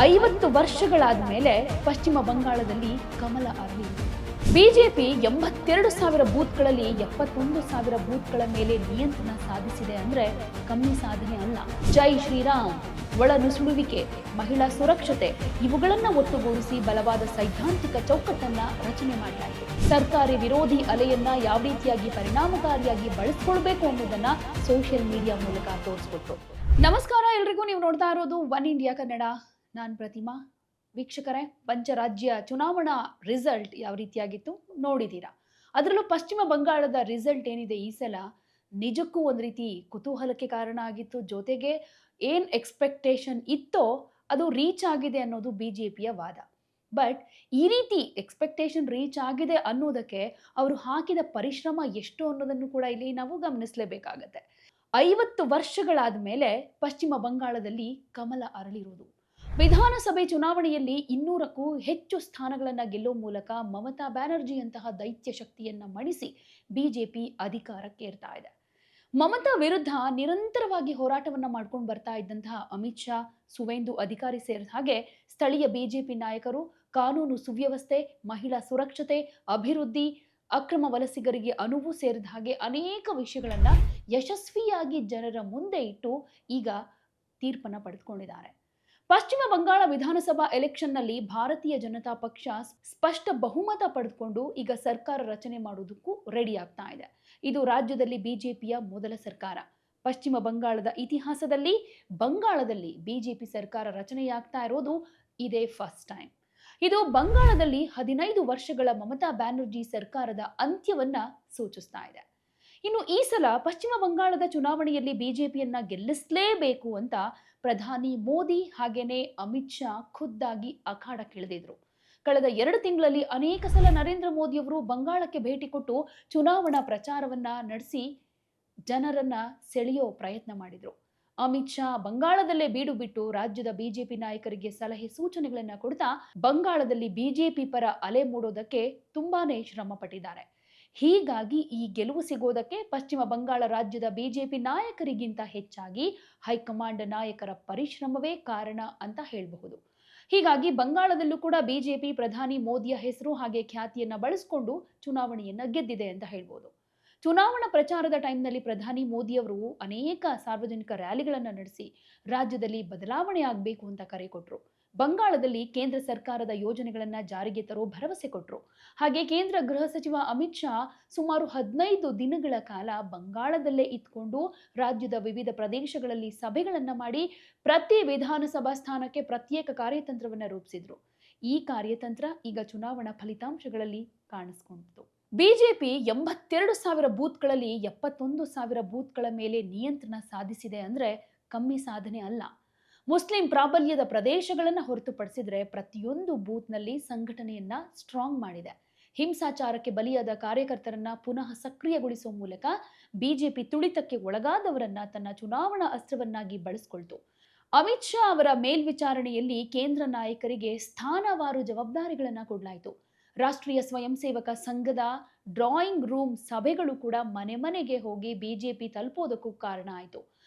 50 ವರ್ಷಗಳಾದ ಮೇಲೆ ಪಶ್ಚಿಮ ಬಂಗಾಳದಲ್ಲಿ ಕಮಲ ಅರಳಿದೆ. ಬಿಜೆಪಿ 82,000 ಬೂತ್ಗಳಲ್ಲಿ 71,000 ಬೂತ್ಗಳ ಮೇಲೆ ನಿಯಂತ್ರಣ ಸಾಧಿಸಿದೆ ಅಂದ್ರೆ ಕಮ್ಮಿ ಸಾಧನೆ ಅಲ್ಲ. ಜೈ ಶ್ರೀರಾಮ್, ಒಳನುಸುಳುವಿಕೆ, ಮಹಿಳಾ ಸುರಕ್ಷತೆ ಇವುಗಳನ್ನ ಒಟ್ಟುಗೂಡಿಸಿ ಬಲವಾದ ಸೈದ್ಧಾಂತಿಕ ಚೌಕಟ್ಟನ್ನ ರಚನೆ ಮಾಡಲಾಯಿತು. ಸರ್ಕಾರಿ ವಿರೋಧಿ ಅಲೆಯನ್ನ ಯಾವ ರೀತಿಯಾಗಿ ಪರಿಣಾಮಕಾರಿಯಾಗಿ ಬಳಸ್ಕೊಳ್ಬೇಕು ಅನ್ನೋದನ್ನ ಸೋಷಿಯಲ್ ಮೀಡಿಯಾ ಮೂಲಕ ತೋರಿಸ್ಕೊಟ್ರು. ನಮಸ್ಕಾರ ಎಲ್ರಿಗೂ, ನೀವು ನೋಡ್ತಾ ಇರೋದು ಒನ್ ಇಂಡಿಯಾ ಕನ್ನಡ. ನಾನು ಪ್ರತಿಮಾ. ವೀಕ್ಷಕರೇ, ಪಂಚರಾಜ್ಯ ಚುನಾವಣಾ ರಿಸಲ್ಟ್ ಯಾವ ರೀತಿಯಾಗಿತ್ತು ನೋಡಿದ್ದೀರಾ. ಅದರಲ್ಲೂ ಪಶ್ಚಿಮ ಬಂಗಾಳದ ರಿಸಲ್ಟ್ ಏನಿದೆ ಈ ಸಲ ನಿಜಕ್ಕೂ ಒಂದು ರೀತಿ ಕುತೂಹಲಕ್ಕೆ ಕಾರಣ ಆಗಿತ್ತು. ಜೊತೆಗೆ ಏನ್ ಎಕ್ಸ್ಪೆಕ್ಟೇಷನ್ ಇತ್ತೋ ಅದು ರೀಚ್ ಆಗಿದೆ ಅನ್ನೋದು ಬಿಜೆಪಿಯ ವಾದ. ಬಟ್ ಈ ರೀತಿ ಎಕ್ಸ್ಪೆಕ್ಟೇಷನ್ ರೀಚ್ ಆಗಿದೆ ಅನ್ನೋದಕ್ಕೆ ಅವರು ಹಾಕಿದ ಪರಿಶ್ರಮ ಎಷ್ಟು ಅನ್ನೋದನ್ನು ಕೂಡ ಇಲ್ಲಿ ನಾವು ಗಮನಿಸಲೇಬೇಕಾಗತ್ತೆ. 50 ವರ್ಷಗಳಾದ ಮೇಲೆ ಪಶ್ಚಿಮ ಬಂಗಾಳದಲ್ಲಿ ಕಮಲ ಅರಳಿರುವುದು. ವಿಧಾನಸಭೆ ಚುನಾವಣೆಯಲ್ಲಿ 200ಕ್ಕೂ ಹೆಚ್ಚು ಸ್ಥಾನಗಳನ್ನು ಗೆಲ್ಲುವ ಮೂಲಕ ಮಮತಾ ಬ್ಯಾನರ್ಜಿಯಂತಹ ದೈತ್ಯ ಶಕ್ತಿಯನ್ನ ಮಣಿಸಿ ಬಿಜೆಪಿ ಅಧಿಕಾರಕ್ಕೆ ಏರ್ತಾ ಇದೆ. ಮಮತಾ ವಿರುದ್ಧ ನಿರಂತರವಾಗಿ ಹೋರಾಟವನ್ನ ಮಾಡ್ಕೊಂಡು ಬರ್ತಾ ಇದ್ದಂತಹ ಅಮಿತ್ ಶಾ, ಸುವೇಂದು ಅಧಿಕಾರಿ ಸೇರಿದ ಹಾಗೆ ಸ್ಥಳೀಯ ಬಿಜೆಪಿ ನಾಯಕರು ಕಾನೂನು ಸುವ್ಯವಸ್ಥೆ, ಮಹಿಳಾ ಸುರಕ್ಷತೆ, ಅಭಿವೃದ್ಧಿ, ಅಕ್ರಮ ವಲಸಿಗರಿಗೆ ಅನುವು ಸೇರಿದ ಹಾಗೆ ಅನೇಕ ವಿಷಯಗಳನ್ನ ಯಶಸ್ವಿಯಾಗಿ ಜನರ ಮುಂದೆ ಇಟ್ಟು ಈಗ ತೀರ್ಪನ್ನ ಪಡೆದುಕೊಂಡಿದ್ದಾರೆ. ಪಶ್ಚಿಮ ಬಂಗಾಳ ವಿಧಾನಸಭಾ ಎಲೆಕ್ಷನ್ನಲ್ಲಿ ಭಾರತೀಯ ಜನತಾ ಪಕ್ಷ ಸ್ಪಷ್ಟ ಬಹುಮತ ಪಡೆದುಕೊಂಡು ಈಗ ಸರ್ಕಾರ ರಚನೆ ಮಾಡುವುದಕ್ಕೂ ರೆಡಿ ಆಗ್ತಾ ಇದೆ. ಇದು ರಾಜ್ಯದಲ್ಲಿ ಬಿಜೆಪಿಯ ಮೊದಲ ಸರ್ಕಾರ. ಪಶ್ಚಿಮ ಬಂಗಾಳದ ಇತಿಹಾಸದಲ್ಲಿ ಬಂಗಾಳದಲ್ಲಿ ಬಿಜೆಪಿ ಸರ್ಕಾರ ರಚನೆಯಾಗ್ತಾ ಇರೋದು ಇದೇ ಫಸ್ಟ್ ಟೈಮ್. ಇದು ಬಂಗಾಳದಲ್ಲಿ 15 ವರ್ಷಗಳ ಮಮತಾ ಬ್ಯಾನರ್ಜಿ ಸರ್ಕಾರದ ಅಂತ್ಯವನ್ನ ಸೂಚಿಸ್ತಾ ಇದೆ. ಇನ್ನು ಈ ಸಲ ಪಶ್ಚಿಮ ಬಂಗಾಳದ ಚುನಾವಣೆಯಲ್ಲಿ ಬಿಜೆಪಿಯನ್ನ ಗೆಲ್ಲಿಸಲೇಬೇಕು ಅಂತ ಪ್ರಧಾನಿ ಮೋದಿ ಹಾಗೇನೆ ಅಮಿತ್ ಶಾ ಖುದ್ದಾಗಿ ಅಖಾಡಕ್ಕಿಳಿದಿದ್ರು. ಕಳೆದ 2 ತಿಂಗಳಲ್ಲಿ ಅನೇಕ ಸಲ ನರೇಂದ್ರ ಮೋದಿ ಅವರು ಬಂಗಾಳಕ್ಕೆ ಭೇಟಿ ಕೊಟ್ಟು ಚುನಾವಣಾ ಪ್ರಚಾರವನ್ನ ನಡೆಸಿ ಜನರನ್ನ ಸೆಳೆಯೋ ಪ್ರಯತ್ನ ಮಾಡಿದ್ರು. ಅಮಿತ್ ಶಾ ಬಂಗಾಳದಲ್ಲೇ ಬೀಡು ಬಿಟ್ಟು ರಾಜ್ಯದ ಬಿಜೆಪಿ ನಾಯಕರಿಗೆ ಸಲಹೆ ಸೂಚನೆಗಳನ್ನ ಕೊಡ್ತಾ ಬಂಗಾಳದಲ್ಲಿ ಬಿಜೆಪಿ ಪರ ಅಲೆ ಮೂಡೋದಕ್ಕೆ ತುಂಬಾನೇ ಶ್ರಮ ಪಟ್ಟಿದ್ದಾರೆ. ಹೀಗಾಗಿ ಈ ಗೆಲುವು ಸಿಗೋದಕ್ಕೆ ಪಶ್ಚಿಮ ಬಂಗಾಳ ರಾಜ್ಯದ ಬಿಜೆಪಿ ನಾಯಕರಿಗಿಂತ ಹೆಚ್ಚಾಗಿ ಹೈಕಮಾಂಡ್ ನಾಯಕರ ಪರಿಶ್ರಮವೇ ಕಾರಣ ಅಂತ ಹೇಳಬಹುದು. ಹೀಗಾಗಿ ಬಂಗಾಳದಲ್ಲೂ ಕೂಡ ಬಿಜೆಪಿ ಪ್ರಧಾನಿ ಮೋದಿಯ ಹೆಸರು ಹಾಗೆ ಖ್ಯಾತಿಯನ್ನ ಬಳಸಿಕೊಂಡು ಚುನಾವಣೆಯನ್ನ ಗೆದ್ದಿದೆ ಅಂತ ಹೇಳ್ಬೋದು. ಚುನಾವಣಾ ಪ್ರಚಾರದ ಟೈಮ್ನಲ್ಲಿ ಪ್ರಧಾನಿ ಮೋದಿ ಅವರು ಅನೇಕ ಸಾರ್ವಜನಿಕ ರ್ಯಾಲಿಗಳನ್ನ ನಡೆಸಿ ರಾಜ್ಯದಲ್ಲಿ ಬದಲಾವಣೆ ಆಗಬೇಕು ಅಂತ ಕರೆ ಕೊಟ್ಟರು. ಬಂಗಾಳದಲ್ಲಿ ಕೇಂದ್ರ ಸರ್ಕಾರದ ಯೋಜನೆಗಳನ್ನ ಜಾರಿಗೆ ತರೋ ಭರವಸೆ ಕೊಟ್ಟರು. ಹಾಗೆ ಕೇಂದ್ರ ಗೃಹ ಸಚಿವ ಅಮಿತ್ ಶಾ ಸುಮಾರು 15 ದಿನಗಳ ಕಾಲ ಬಂಗಾಳದಲ್ಲೇ ಇದ್ಕೊಂಡು ರಾಜ್ಯದ ವಿವಿಧ ಪ್ರದೇಶಗಳಲ್ಲಿ ಸಭೆಗಳನ್ನ ಮಾಡಿ ಪ್ರತಿ ವಿಧಾನಸಭಾ ಸ್ಥಾನಕ್ಕೆ ಪ್ರತ್ಯೇಕ ಕಾರ್ಯತಂತ್ರವನ್ನ ರೂಪಿಸಿದ್ರು. ಈ ಕಾರ್ಯತಂತ್ರ ಈಗ ಚುನಾವಣಾ ಫಲಿತಾಂಶಗಳಲ್ಲಿ ಕಾಣಿಸ್ಕೊಂಡಿತು. ಬಿಜೆಪಿ 82,000 ಬೂತ್ಗಳಲ್ಲಿ 71,000 ಬೂತ್ಗಳ ಮೇಲೆ ನಿಯಂತ್ರಣ ಸಾಧಿಸಿದೆ ಅಂದ್ರೆ ಕಮ್ಮಿ ಸಾಧನೆ ಅಲ್ಲ. ಮುಸ್ಲಿಂ ಪ್ರಾಬಲ್ಯದ ಪ್ರದೇಶಗಳನ್ನು ಹೊರತುಪಡಿಸಿದ್ರೆ ಪ್ರತಿಯೊಂದು ಬೂತ್ನಲ್ಲಿ ಸಂಘಟನೆಯನ್ನ ಸ್ಟ್ರಾಂಗ್ ಮಾಡಿದೆ. ಹಿಂಸಾಚಾರಕ್ಕೆ ಬಲಿಯಾದ ಕಾರ್ಯಕರ್ತರನ್ನ ಪುನಃ ಸಕ್ರಿಯಗೊಳಿಸುವ ಮೂಲಕ ಬಿಜೆಪಿ ತುಳಿತಕ್ಕೆ ಒಳಗಾದವರನ್ನ ತನ್ನ ಚುನಾವಣಾ ಅಸ್ತ್ರವನ್ನಾಗಿ ಬಳಸಿಕೊಳ್ತು. ಅಮಿತ್ ಶಾ ಅವರ ಮೇಲ್ವಿಚಾರಣೆಯಲ್ಲಿ ಕೇಂದ್ರ ನಾಯಕರಿಗೆ ಸ್ಥಾನವಾರು ಜವಾಬ್ದಾರಿಗಳನ್ನ ಕೊಡಲಾಯಿತು. ರಾಷ್ಟ್ರೀಯ ಸ್ವಯಂ ಸೇವಕ ಸಂಘದ ಡ್ರಾಯಿಂಗ್ ರೂಮ್ ಸಭೆಗಳು ಕೂಡ ಮನೆ ಮನೆಗೆ ಹೋಗಿ ಬಿಜೆಪಿ ತಲುಪೋದಕ್ಕೂ ಕಾರಣ ಆಯಿತು.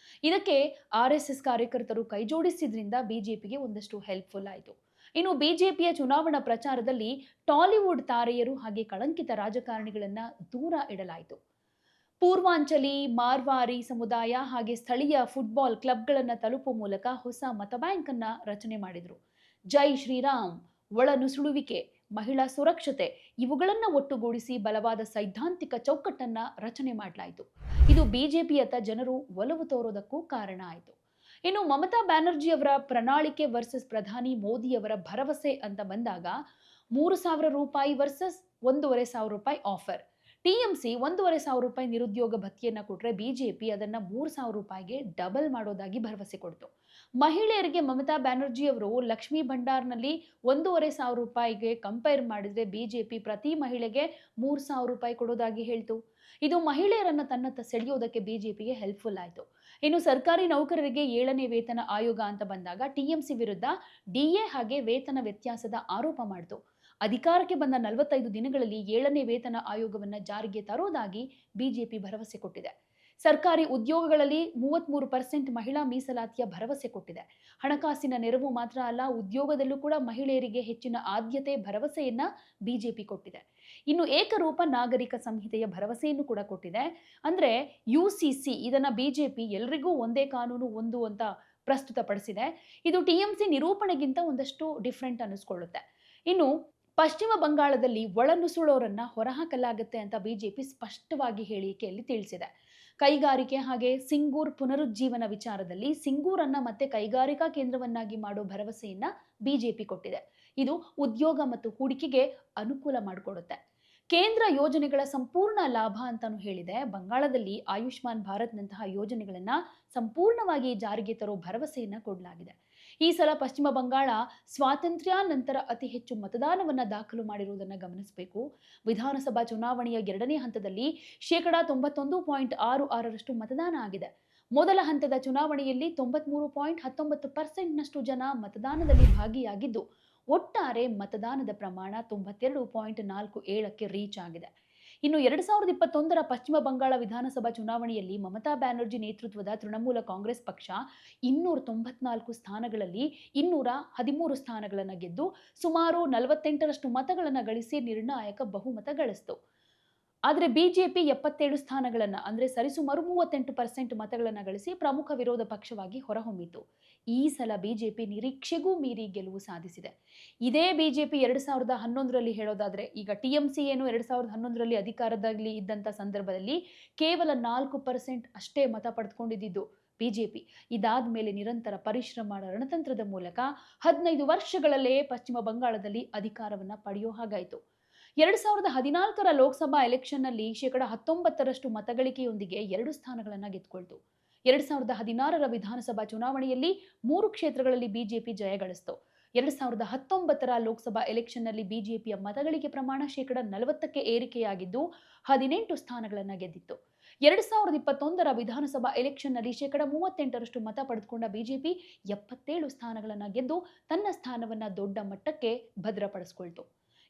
ಇದಕ್ಕೆ RSS ಕಾರ್ಯಕರ್ತರು ಕೈಜೋಡಿಸಿದ್ರಿಂದ ಬಿಜೆಪಿಗೆ ಒಂದಷ್ಟು ಹೆಲ್ಪ್ಫುಲ್ ಆಯಿತು. ಇನ್ನು ಬಿಜೆಪಿಯ ಚುನಾವಣಾ ಪ್ರಚಾರದಲ್ಲಿ ಟಾಲಿವುಡ್ ತಾರೆಯರು ಹಾಗೆ ಕಳಂಕಿತ ರಾಜಕಾರಣಿಗಳನ್ನ ದೂರ ಇಡಲಾಯಿತು. ಪೂರ್ವಾಂಚಲಿ, ಮಾರ್ವಾರಿ ಸಮುದಾಯ ಹಾಗೆ ಸ್ಥಳೀಯ ಫುಟ್ಬಾಲ್ ಕ್ಲಬ್ಗಳನ್ನ ತಲುಪುವ ಮೂಲಕ ಹೊಸ ಮತ ಬ್ಯಾಂಕ್ ಅನ್ನ ರಚನೆ ಮಾಡಿದ್ರು. ಜೈ ಶ್ರೀರಾಮ್, ಒಳನುಸುಳುವಿಕೆ, ಮಹಿಳಾ ಸುರಕ್ಷತೆ ಇವುಗಳನ್ನ ಒಟ್ಟುಗೂಡಿಸಿ ಬಲವಾದ ಸೈದ್ಧಾಂತಿಕ ಚೌಕಟ್ಟನ್ನ ರಚನೆ ಮಾಡಲಾಯಿತು. ಇದು ಬಿಜೆಪಿಯತ್ತ ಜನರು ಒಲವು ತೋರೋದಕ್ಕೂ ಕಾರಣ ಆಯಿತು. ಇನ್ನು ಮಮತಾ ಬ್ಯಾನರ್ಜಿ ಅವರ ಪ್ರಣಾಳಿಕೆ ವರ್ಸಸ್ ಪ್ರಧಾನಿ ಮೋದಿ ಅವರ ಭರವಸೆ ಅಂತ ಬಂದಾಗ 3,000 ರೂಪಾಯಿ ವರ್ಸಸ್ 1,500 ರೂಪಾಯಿ ಆಫರ್. ಟಿಎಂಸಿ 1,500 ರೂಪಾಯಿ ನಿರುದ್ಯೋಗ ಭತ್ಯೆಯನ್ನ ಕೊಟ್ರೆ ಬಿಜೆಪಿ ಅದನ್ನ 3,000 ರೂಪಾಯಿಗೆ ಡಬಲ್ ಮಾಡೋದಾಗಿ ಭರವಸೆ ಕೊಡ್ತು. ಮಹಿಳೆಯರಿಗೆ ಮಮತಾ ಬ್ಯಾನರ್ಜಿ ಅವರು ಲಕ್ಷ್ಮೀ ಭಂಡಾರ್ನಲ್ಲಿ 1,500 ರೂಪಾಯಿಗೆ ಕಂಪೇರ್ ಮಾಡಿದ್ರೆ ಬಿಜೆಪಿ ಪ್ರತಿ ಮಹಿಳೆಗೆ 3,000 ರೂಪಾಯಿ ಕೊಡೋದಾಗಿ ಹೇಳ್ತು. ಇದು ಮಹಿಳೆಯರನ್ನ ತನ್ನತ್ತ ಸೆಳೆಯೋದಕ್ಕೆ ಬಿಜೆಪಿಗೆ ಹೆಲ್ಪ್ಫುಲ್ ಆಯಿತು. ಇನ್ನು ಸರ್ಕಾರಿ ನೌಕರರಿಗೆ 7ನೇ ವೇತನ ಆಯೋಗ ಅಂತ ಬಂದಾಗ ಟಿಎಂಸಿ ವಿರುದ್ಧ ಡಿಎ ಹಾಗೆ ವೇತನ ವ್ಯತ್ಯಾಸದ ಆರೋಪ ಮಾಡಿತು. ಅಧಿಕಾರಕ್ಕೆ ಬಂದ 45 ದಿನಗಳಲ್ಲಿ 7ನೇ ವೇತನ ಆಯೋಗವನ್ನ ಜಾರಿಗೆ ತರೋದಾಗಿ ಬಿಜೆಪಿ ಭರವಸೆ ಕೊಟ್ಟಿದೆ. ಸರ್ಕಾರಿ ಉದ್ಯೋಗಗಳಲ್ಲಿ 33% ಮಹಿಳಾ ಮೀಸಲಾತಿಯ ಭರವಸೆ ಕೊಟ್ಟಿದೆ. ಹಣಕಾಸಿನ ನೆರವು ಮಾತ್ರ ಅಲ್ಲ, ಉದ್ಯೋಗದಲ್ಲೂ ಕೂಡ ಮಹಿಳೆಯರಿಗೆ ಹೆಚ್ಚಿನ ಆದ್ಯತೆ ಭರವಸೆಯನ್ನ ಬಿಜೆಪಿ ಕೊಟ್ಟಿದೆ. ಇನ್ನು ಏಕರೂಪ ನಾಗರಿಕ ಸಂಹಿತೆಯ ಭರವಸೆಯನ್ನು ಕೂಡ ಕೊಟ್ಟಿದೆ. ಅಂದ್ರೆ UCC ಇದನ್ನ ಬಿಜೆಪಿ ಎಲ್ರಿಗೂ ಒಂದೇ ಕಾನೂನು ಒಂದು ಅಂತ ಪ್ರಸ್ತುತಪಡಿಸಿದೆ. ಇದು ಟಿಎಂಸಿ ನಿರೂಪಣೆಗಿಂತ ಒಂದಷ್ಟು ಡಿಫ್ರೆಂಟ್ ಅನ್ನಿಸ್ಕೊಳ್ಳುತ್ತೆ. ಇನ್ನು ಪಶ್ಚಿಮ ಬಂಗಾಳದಲ್ಲಿ ಒಳನುಸುಳೋರನ್ನ ಹೊರಹಾಕಲಾಗುತ್ತೆ ಅಂತ ಬಿಜೆಪಿ ಸ್ಪಷ್ಟವಾಗಿ ಹೇಳಿಕೆಯಲ್ಲಿ ತಿಳಿಸಿದೆ. ಕೈಗಾರಿಕೆ ಹಾಗೆ ಸಿಂಗೂರ್ ಪುನರುಜ್ಜೀವನ ವಿಚಾರದಲ್ಲಿ ಸಿಂಗೂರನ್ನ ಮತ್ತೆ ಕೈಗಾರಿಕಾ ಕೇಂದ್ರವನ್ನಾಗಿ ಮಾಡೋ ಭರವಸೆಯನ್ನ ಬಿಜೆಪಿ ಕೊಟ್ಟಿದೆ. ಇದು ಉದ್ಯೋಗ ಮತ್ತು ಹೂಡಿಕೆಗೆ ಅನುಕೂಲ ಮಾಡಿಕೊಡುತ್ತೆ. ಕೇಂದ್ರ ಯೋಜನೆಗಳ ಸಂಪೂರ್ಣ ಲಾಭ ಅಂತಾನು ಹೇಳಿದೆ. ಬಂಗಾಳದಲ್ಲಿ ಆಯುಷ್ಮಾನ್ ಭಾರತ್ನಂತಹ ಯೋಜನೆಗಳನ್ನ ಸಂಪೂರ್ಣವಾಗಿ ಜಾರಿಗೆ ತರೋ ಭರವಸೆಯನ್ನ ಕೊಡಲಾಗಿದೆ. ಈ ಸಲ ಪಶ್ಚಿಮ ಬಂಗಾಳ ಸ್ವಾತಂತ್ರ್ಯ ನಂತರ ಅತಿ ಹೆಚ್ಚು ಮತದಾನವನ್ನ ದಾಖಲು ಮಾಡಿರುವುದನ್ನು ಗಮನಿಸಬೇಕು. ವಿಧಾನಸಭಾ ಚುನಾವಣೆಯ 2ನೇ ಹಂತದಲ್ಲಿ 91.66% ಮತದಾನ ಆಗಿದೆ. ಮೊದಲ ಹಂತದ ಚುನಾವಣೆಯಲ್ಲಿ 93.19% ಜನ ಮತದಾನದಲ್ಲಿ ಭಾಗಿಯಾಗಿದ್ದು, ಒಟ್ಟಾರೆ ಮತದಾನದ ಪ್ರಮಾಣ 92.47ಕ್ಕೆ ರೀಚ್ ಆಗಿದೆ. ಇನ್ನು 2021ರ ಪಶ್ಚಿಮ ಬಂಗಾಳ ವಿಧಾನಸಭಾ ಚುನಾವಣೆಯಲ್ಲಿ ಮಮತಾ ಬ್ಯಾನರ್ಜಿ ನೇತೃತ್ವದ ತೃಣಮೂಲ ಕಾಂಗ್ರೆಸ್ ಪಕ್ಷ 294 ಸ್ಥಾನಗಳಲ್ಲಿ 213 ಸ್ಥಾನಗಳನ್ನು ಗೆದ್ದು ಸುಮಾರು 48ರಷ್ಟು ಮತಗಳನ್ನು ಗಳಿಸಿ ನಿರ್ಣಾಯಕ ಬಹುಮತ ಗಳಿಸಿತು. ಆದರೆ ಬಿಜೆಪಿ 77 ಸ್ಥಾನಗಳನ್ನು ಅಂದರೆ ಸರಿಸುಮಾರು 38% ಮತಗಳನ್ನು ಗಳಿಸಿ ಪ್ರಮುಖ ವಿರೋಧ ಪಕ್ಷವಾಗಿ ಹೊರಹೊಮ್ಮಿತು. ಈ ಸಲ ಬಿಜೆಪಿ ನಿರೀಕ್ಷೆಗೂ ಮೀರಿ ಗೆಲುವು ಸಾಧಿಸಿದೆ. ಇದೇ ಬಿಜೆಪಿ 2011ರಲ್ಲಿ ಹೇಳೋದಾದ್ರೆ, ಈಗ ಟಿಎಂಸಿ ಏನು 2011ರಲ್ಲಿ ಅಧಿಕಾರದಲ್ಲಿ ಇದ್ದಂಥ ಸಂದರ್ಭದಲ್ಲಿ ಕೇವಲ 4% ಅಷ್ಟೇ ಮತ ಪಡೆದುಕೊಂಡಿದ್ದು ಬಿಜೆಪಿ. ಇದಾದ ಮೇಲೆ ನಿರಂತರ ಪರಿಶ್ರಮ ರಣತಂತ್ರದ ಮೂಲಕ 15 ವರ್ಷಗಳಲ್ಲೇ ಪಶ್ಚಿಮ ಬಂಗಾಳದಲ್ಲಿ ಅಧಿಕಾರವನ್ನು ಪಡೆಯೋ ಹಾಗಾಯಿತು. 2014ರ ಲೋಕಸಭಾ ಎಲೆಕ್ಷನ್ನಲ್ಲಿ 19% ಮತಗಳಿಕೆಯೊಂದಿಗೆ 2 ಸ್ಥಾನಗಳನ್ನು ಗೆದ್ದುಕೊಳ್ತು. 2016ರ ವಿಧಾನಸಭಾ ಚುನಾವಣೆಯಲ್ಲಿ 3 ಕ್ಷೇತ್ರಗಳಲ್ಲಿ ಬಿಜೆಪಿ ಜಯಗಳಿಸಿತು. 2019ರ ಲೋಕಸಭಾ ಎಲೆಕ್ಷನ್ನಲ್ಲಿ ಬಿಜೆಪಿಯ ಮತಗಳಿಕೆ ಪ್ರಮಾಣ 40%ಕ್ಕೆ ಏರಿಕೆಯಾಗಿದ್ದು 18 ಸ್ಥಾನಗಳನ್ನು ಗೆದ್ದಿತ್ತು. 2021ರ ವಿಧಾನಸಭಾ ಎಲೆಕ್ಷನ್ನಲ್ಲಿ 38% ಮತ ಪಡೆದುಕೊಂಡ ಬಿಜೆಪಿ 77 ಸ್ಥಾನಗಳನ್ನು ಗೆದ್ದು ತನ್ನ ಸ್ಥಾನವನ್ನು ದೊಡ್ಡ ಮಟ್ಟಕ್ಕೆ ಭದ್ರಪಡಿಸಿಕೊಳ್ತು.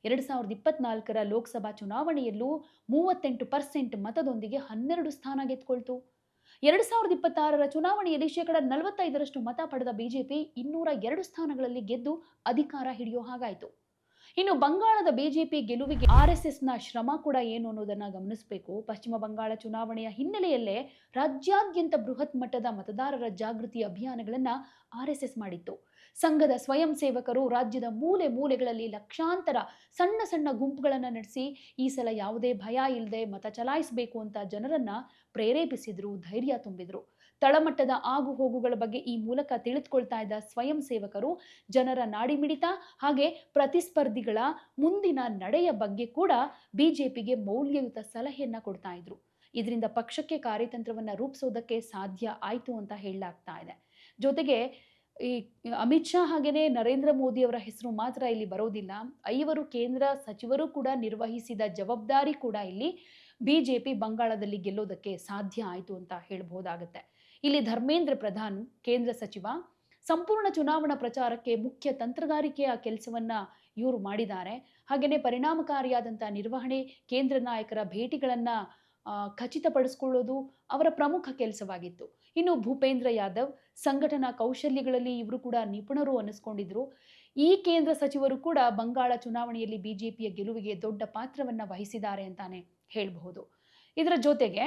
2024ರ ಲೋಕಸಭಾ ಚುನಾವಣೆಯಲ್ಲೂ 38% ಮತದೊಂದಿಗೆ 12 ಸ್ಥಾನ ಗೆದ್ದುಕೊಳ್ತು. 2026ರ ಚುನಾವಣೆಯಲ್ಲಿ 45% ಮತ ಪಡೆದ ಬಿಜೆಪಿ 202 ಸ್ಥಾನಗಳಲ್ಲಿ ಗೆದ್ದು ಅಧಿಕಾರ ಹಿಡಿಯೋ ಹಾಗಾಯಿತು. ಇನ್ನು ಬಂಗಾಳದ ಬಿಜೆಪಿ ಗೆಲುವಿಗೆ ಆರ್ಎಸ್ಎಸ್ನ ಶ್ರಮ ಕೂಡ ಏನು ಅನ್ನೋದನ್ನ ಗಮನಿಸಬೇಕು. ಪಶ್ಚಿಮ ಬಂಗಾಳ ಚುನಾವಣೆಯ ಹಿನ್ನೆಲೆಯಲ್ಲೇ ರಾಜ್ಯಾದ್ಯಂತ ಬೃಹತ್ ಮಟ್ಟದ ಮತದಾರರ ಜಾಗೃತಿ ಅಭಿಯಾನಗಳನ್ನ ಆರ್ಎಸ್ಎಸ್ ಮಾಡಿತ್ತು. ಸಂಘದ ಸ್ವಯಂ ಸೇವಕರು ರಾಜ್ಯದ ಮೂಲೆ ಮೂಲೆಗಳಲ್ಲಿ ಲಕ್ಷಾಂತರ ಸಣ್ಣ ಸಣ್ಣ ಗುಂಪುಗಳನ್ನು ನಡೆಸಿ ಈ ಸಲ ಯಾವುದೇ ಭಯ ಇಲ್ಲದೆ ಮತ ಚಲಾಯಿಸಬೇಕು ಅಂತ ಜನರನ್ನ ಪ್ರೇರೇಪಿಸಿದ್ರು, ಧೈರ್ಯ ತುಂಬಿದ್ರು. ತಳಮಟ್ಟದ ಆಗು ಹೋಗುಗಳ ಬಗ್ಗೆ ಈ ಮೂಲಕ ತಿಳಿದುಕೊಳ್ತಾ ಇದ್ದ ಸ್ವಯಂ ಸೇವಕರು ಜನರ ನಾಡಿಮಿಡಿತ ಹಾಗೆ ಪ್ರತಿಸ್ಪರ್ಧಿಗಳ ಮುಂದಿನ ನಡೆಯ ಬಗ್ಗೆ ಕೂಡ ಬಿಜೆಪಿಗೆ ಮೌಲ್ಯಯುತ ಸಲಹೆಯನ್ನ ಕೊಡ್ತಾ ಇದ್ರು. ಇದರಿಂದ ಪಕ್ಷಕ್ಕೆ ಕಾರ್ಯತಂತ್ರವನ್ನ ರೂಪಿಸೋದಕ್ಕೆ ಸಾಧ್ಯ ಆಯ್ತು ಅಂತ ಹೇಳಲಾಗ್ತಾ ಇದೆ. ಜೊತೆಗೆ ಈ ಅಮಿತ್ ಶಾ ಹಾಗೇನೆ ನರೇಂದ್ರ ಮೋದಿ ಅವರ ಹೆಸರು ಮಾತ್ರ ಇಲ್ಲಿ ಬರೋದಿಲ್ಲ. 5 ಕೇಂದ್ರ ಸಚಿವರು ಕೂಡ ನಿರ್ವಹಿಸಿದ ಜವಾಬ್ದಾರಿ ಕೂಡ ಇಲ್ಲಿ ಬಿಜೆಪಿ ಬಂಗಾಳದಲ್ಲಿ ಗೆಲ್ಲೋದಕ್ಕೆ ಸಾಧ್ಯ ಆಯಿತು ಅಂತ ಹೇಳಬಹುದಾಗುತ್ತೆ. ಇಲ್ಲಿ ಧರ್ಮೇಂದ್ರ ಪ್ರಧಾನ್ ಕೇಂದ್ರ ಸಚಿವ ಸಂಪೂರ್ಣ ಚುನಾವಣಾ ಪ್ರಚಾರಕ್ಕೆ ಮುಖ್ಯ ತಂತ್ರಗಾರಿಕೆಯ ಕೆಲಸವನ್ನ ಇವರು ಮಾಡಿದ್ದಾರೆ. ಹಾಗೆಯೇ ಪರಿಣಾಮಕಾರಿಯಾದಂಥ ನಿರ್ವಹಣೆ, ಕೇಂದ್ರ ನಾಯಕರ ಭೇಟಿಗಳನ್ನ ಖಚಿತಪಡಿಸಿಕೊಳ್ಳೋದು ಅವರ ಪ್ರಮುಖ ಕೆಲಸವಾಗಿತ್ತು. ಇನ್ನು ಭೂಪೇಂದ್ರ ಯಾದವ್ ಸಂಘಟನಾ ಕೌಶಲ್ಯಗಳಲ್ಲಿ ಇವರು ಕೂಡ ನಿಪುಣರು ಅನ್ನಿಸ್ಕೊಂಡಿದ್ರು. ಈ ಕೇಂದ್ರ ಸಚಿವರು ಕೂಡ ಬಂಗಾಳ ಚುನಾವಣೆಯಲ್ಲಿ ಬಿಜೆಪಿಯ ಗೆಲುವಿಗೆ ದೊಡ್ಡ ಪಾತ್ರವನ್ನ ವಹಿಸಿದ್ದಾರೆ ಅಂತಾನೆ ಹೇಳಬಹುದು. ಇದರ ಜೊತೆಗೆ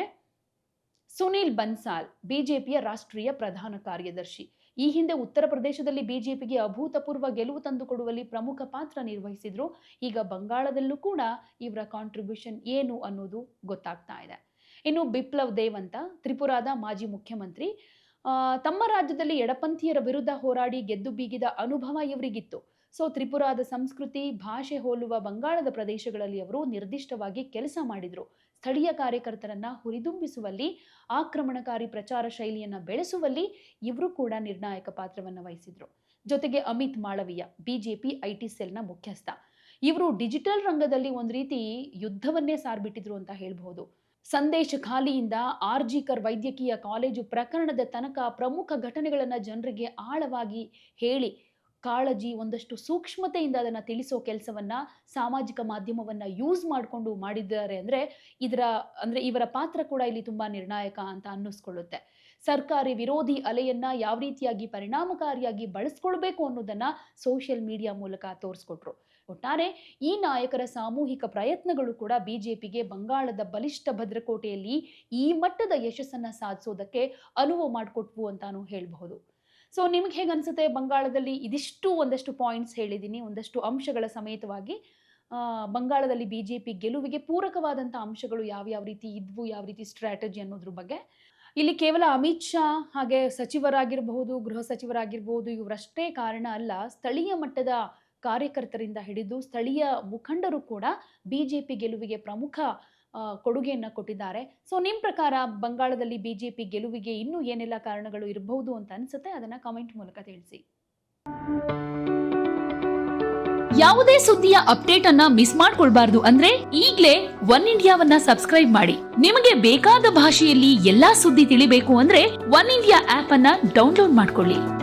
ಸುನೀಲ್ ಬನ್ಸಾಲ್ ಬಿಜೆಪಿಯ ರಾಷ್ಟ್ರೀಯ ಪ್ರಧಾನ ಕಾರ್ಯದರ್ಶಿ. ಈ ಹಿಂದೆ ಉತ್ತರ ಪ್ರದೇಶದಲ್ಲಿ ಬಿಜೆಪಿಗೆ ಅಭೂತಪೂರ್ವ ಗೆಲುವು ತಂದುಕೊಡುವಲ್ಲಿ ಪ್ರಮುಖ ಪಾತ್ರ ನಿರ್ವಹಿಸಿದ್ರು. ಈಗ ಬಂಗಾಳದಲ್ಲೂ ಕೂಡ ಇವರ ಕಾಂಟ್ರಿಬ್ಯೂಷನ್ ಏನು ಅನ್ನೋದು ಗೊತ್ತಾಗ್ತಾ ಇದೆ. ಇನ್ನು ಬಿಪ್ಲವ್ ದೇವ್ ಅಂತ ತ್ರಿಪುರಾದ ಮಾಜಿ ಮುಖ್ಯಮಂತ್ರಿ. ತಮ್ಮ ರಾಜ್ಯದಲ್ಲಿ ಎಡಪಂಥೀಯರ ವಿರುದ್ಧ ಹೋರಾಡಿ ಗೆದ್ದು ಬೀಗಿದ ಅನುಭವ ಇವರಿಗಿತ್ತು. ಸೊ ತ್ರಿಪುರಾದ ಸಂಸ್ಕೃತಿ, ಭಾಷೆ ಹೋಲುವ ಬಂಗಾಳದ ಪ್ರದೇಶಗಳಲ್ಲಿ ಅವರು ನಿರ್ದಿಷ್ಟವಾಗಿ ಕೆಲಸ ಮಾಡಿದ್ರು. ಸ್ಥಳೀಯ ಕಾರ್ಯಕರ್ತರನ್ನ ಹುರಿದುಂಬಿಸುವಲ್ಲಿ, ಆಕ್ರಮಣಕಾರಿ ಪ್ರಚಾರ ಶೈಲಿಯನ್ನ ಬೆಳೆಸುವಲ್ಲಿ ಇವರು ಕೂಡ ನಿರ್ಣಾಯಕ ಪಾತ್ರವನ್ನು ವಹಿಸಿದ್ರು. ಜೊತೆಗೆ ಅಮಿತ್ ಮಾಳವಿಯ ಬಿಜೆಪಿ ಐಟಿ ಸೆಲ್ನ ಮುಖ್ಯಸ್ಥ. ಇವರು ಡಿಜಿಟಲ್ ರಂಗದಲ್ಲಿ ಒಂದು ರೀತಿ ಯುದ್ಧವನ್ನೇ ಸಾರ್ಬಿಟ್ಟಿದ್ರು ಅಂತ ಹೇಳಬಹುದು. ಸಂದೇಶ ಖಾಲಿಯಿಂದ ಆರ್ಜಿಕರ್ ವೈದ್ಯಕೀಯ ಕಾಲೇಜು ಪ್ರಕರಣದ ತನಕ ಪ್ರಮುಖ ಘಟನೆಗಳನ್ನು ಜನರಿಗೆ ಆಳವಾಗಿ ಹೇಳಿ ಕಾಳಜಿ, ಒಂದಷ್ಟು ಸೂಕ್ಷ್ಮತೆಯಿಂದ ಅದನ್ನ ತಿಳಿಸೋ ಕೆಲಸವನ್ನ ಸಾಮಾಜಿಕ ಮಾಧ್ಯಮವನ್ನ ಯೂಸ್ ಮಾಡಿಕೊಂಡು ಮಾಡಿದ್ದಾರೆ ಅಂದ್ರೆ ಇವರ ಪಾತ್ರ ಕೂಡ ಇಲ್ಲಿ ತುಂಬಾ ನಿರ್ಣಾಯಕ ಅಂತ ಅನ್ನಿಸ್ಕೊಳ್ಳುತ್ತೆ. ಸರ್ಕಾರಿ ವಿರೋಧಿ ಅಲೆಯನ್ನ ಯಾವ ರೀತಿಯಾಗಿ ಪರಿಣಾಮಕಾರಿಯಾಗಿ ಬಳಸ್ಕೊಳ್ಬೇಕು ಅನ್ನೋದನ್ನ ಸೋಷಿಯಲ್ ಮೀಡಿಯಾ ಮೂಲಕ ತೋರಿಸ್ಕೊಟ್ರು. ಒಟ್ಟಾರೆ ಈ ನಾಯಕರ ಸಾಮೂಹಿಕ ಪ್ರಯತ್ನಗಳು ಕೂಡ ಬಿಜೆಪಿಗೆ ಬಂಗಾಳದ ಬಲಿಷ್ಠ ಭದ್ರಕೋಟೆಯಲ್ಲಿ ಈ ಮಟ್ಟದ ಯಶಸ್ಸನ್ನ ಸಾಧಿಸೋದಕ್ಕೆ ಅನುವು ಮಾಡಿಕೊಟ್ವು ಅಂತಾನು ಹೇಳಬಹುದು. ಸೊ ನಿಮ್ಗೆ ಹೇಗೆ ಅನ್ಸುತ್ತೆ? ಬಂಗಾಳದಲ್ಲಿ ಒಂದಷ್ಟು ಪಾಯಿಂಟ್ಸ್ ಹೇಳಿದ್ದೀನಿ, ಒಂದಷ್ಟು ಅಂಶಗಳ ಸಮೇತವಾಗಿ ಬಂಗಾಳದಲ್ಲಿ ಬಿಜೆಪಿ ಗೆಲುವಿಗೆ ಪೂರಕವಾದಂಥ ಅಂಶಗಳು ಯಾವ ರೀತಿ ಇದ್ವು, ಯಾವ ರೀತಿ ಸ್ಟ್ರಾಟಜಿ ಅನ್ನೋದ್ರ ಬಗ್ಗೆ. ಇಲ್ಲಿ ಕೇವಲ ಅಮಿತ್ ಶಾ ಹಾಗೆ ಸಚಿವರಾಗಿರಬಹುದು, ಗೃಹ ಸಚಿವರಾಗಿರ್ಬೋದು ಇವರಷ್ಟೇ ಕಾರಣ ಅಲ್ಲ. ಸ್ಥಳೀಯ ಮಟ್ಟದ ಕಾರ್ಯಕರ್ತರಿಂದ ಹಿಡಿದು ಸ್ಥಳೀಯ ಮುಖಂಡರು ಕೂಡ ಬಿಜೆಪಿ ಗೆಲುವಿಗೆ ಪ್ರಮುಖ ಕೊಡುಗೆಯನ್ನ ಕೊಟ್ಟಿದ್ದಾರೆ. ಸೊ ನಿಮ್ಮ ಪ್ರಕಾರ ಬಂಗಾಳದಲ್ಲಿ ಬಿಜೆಪಿ ಗೆಲುವಿಗೆ ಇನ್ನೂ ಏನೆಲ್ಲ ಕಾರಣಗಳು ಇರಬಹುದು ಅಂತ ಅನ್ಸುತ್ತೆ? ಅದನ್ನ ಕಾಮೆಂಟ್ ಮೂಲಕ ತಿಳಿಸಿ. ಯಾವುದೇ ಸುದ್ದಿಯ ಅಪ್ಡೇಟ್ ಅನ್ನ ಮಿಸ್ ಮಾಡ್ಕೊಳ್ಬಾರ್ದು ಅಂದ್ರೆ ಈಗ್ಲೇ ಒನ್ ಇಂಡಿಯಾವನ್ನ ಸಬ್ಸ್ಕ್ರೈಬ್ ಮಾಡಿ. ನಿಮಗೆ ಬೇಕಾದ ಭಾಷೆಯಲ್ಲಿ ಎಲ್ಲಾ ಸುದ್ದಿ ತಿಳಿಬೇಕು ಅಂದ್ರೆ ಒನ್ ಇಂಡಿಯಾ ಆಪ್ ಅನ್ನ ಡೌನ್ಲೋಡ್ ಮಾಡ್ಕೊಳ್ಳಿ.